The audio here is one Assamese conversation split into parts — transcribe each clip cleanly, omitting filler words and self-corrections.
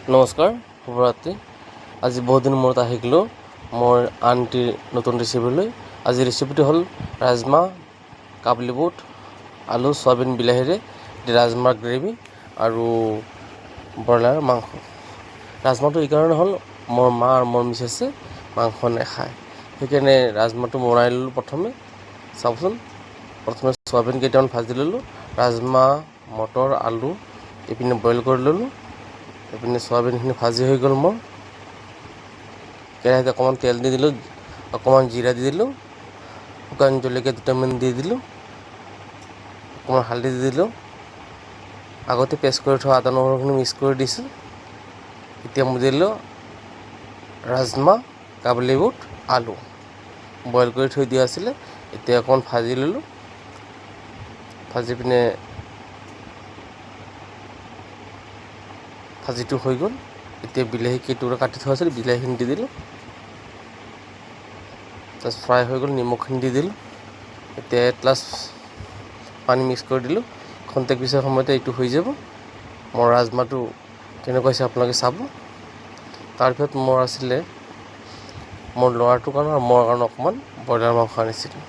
নমস্কাৰ, শুভৰাত্ৰি। আজি বহুদিন মূৰত আহি গ'লোঁ মোৰ আণ্টিৰ নতুন ৰেচিপিলৈ। আজি ৰেচিপিটো হ'ল ৰাজমাহ, কাবুলী বুট, আলু, চয়াবিন, বিলাহীৰে ৰাজমাহ গ্ৰেভি আৰু ব্ৰইলাৰ মাংস। ৰাজমাহটো এইকাৰণে হ'ল মোৰ মা আৰু মোৰ মিছেছে মাংস নাখায়, সেইকাৰণে ৰাজমাহটো বনাই ল'লোঁ। চাওকচোন, প্ৰথমে চয়াবিন কেইটামান ভাজি ল'লোঁ, ৰাজমাহ, মটৰ, আলু এইপিনে বইল কৰি ল'লোঁ। এইপিনে চয়াবিনখিনি ভাজি হৈ গ'ল মোৰ। কেৰাহীত অকণমান তেল দি দিলোঁ, অকণমান জিৰা দি দিলোঁ, শুকান জলকীয়া দুটামান দি দিলোঁ, অকণমান হালধি দি দিলোঁ। আগতে পেষ্ট কৰি থোৱা আদা নহৰুখিনি মিক্স কৰি দিছোঁ। এতিয়া মই দিলোঁ ৰাজমাহ, কাবুলী বুট, আলু বইল কৰি থৈ দিয়া আছিলে। এতিয়া অকণমান ভাজি ল'লোঁ। ভাজি পিনে ভাজিটো হৈ গ'ল। এতিয়া বিলাহী কেইটুকুৰা কাটি থোৱা আছিল, বিলাহীখিনি দি দিলোঁ। তাৰপিছত ফ্ৰাই হৈ গ'ল, নিমখখিনি দি দিলোঁ। এতিয়া এক গ্লাছ পানী মিক্স কৰি দিলোঁ। খন্তেক পিছৰ সময়তে এইটো হৈ যাব। মোৰ ৰাজমাহটো কেনেকুৱা হৈছে আপোনালোকে চাব। তাৰপিছত মোৰ আছিলে মোৰ ল'ৰাটোৰ কাৰণে আৰু মোৰ কাৰণে অকণমান ব্ৰইলাৰ মাংস আনিছিলোঁ।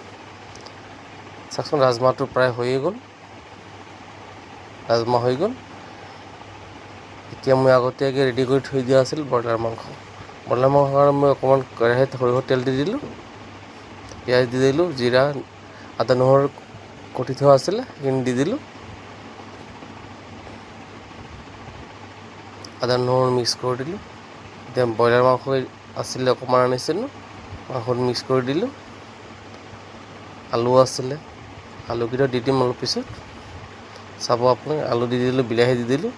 চাওকচোন, ৰাজমাহটো প্ৰায় হৈয়ে গ'ল। ৰাজমাহ হৈ গ'ল। এতিয়া মই আগতীয়াকৈ ৰেডি কৰি থৈ দিয়া আছিল ব্ৰইলাৰ মাংস কাৰণে মই অকণমান কেৰাহীত সৰিয়হৰ তেল দি দিলোঁ, পিঁয়াজ দি দিলোঁ, জিৰা, আদা নহৰু কুটি থোৱা আছিলে সেইখিনি দি দিলোঁ। আদা নহৰু মিক্স কৰি দিলোঁ। এতিয়া ব্ৰইলাৰ মাংস আছিলে অকণমান আনিছিলোঁ, মাংসটো মিক্স কৰি দিলোঁ। আলু আছিলে, আলুকেইটা দি দিম অলপ পিছত, চাব আপুনি। আলু দি দিলোঁ, বিলাহী দি দিলোঁ।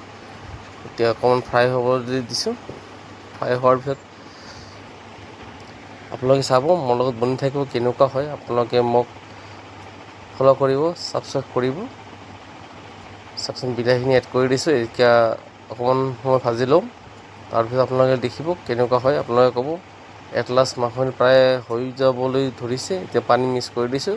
এতিয়া অকণমান ফ্ৰাই হ'বলৈ দিছোঁ। ফ্ৰাই হোৱাৰ পিছত আপোনালোকে চাব, মোৰ লগত বনি থাকিব কেনেকুৱা হয়। আপোনালোকে মোক ফ'ল' কৰিব, ছাবস্ক্ৰাইব কৰিব। চাওকচোন, বিলাহীখিনি এড কৰি দিছোঁ। এতিয়া অকণমান সময় ভাজি লওঁ। তাৰপিছত আপোনালোকে দেখিব কেনেকুৱা হয়। আপোনালোকে ক'ব। এট লাষ্ট মাংসখিনি প্ৰায় হৈ যাবলৈ ধৰিছে। এতিয়া পানী মিক্স কৰি দিছোঁ।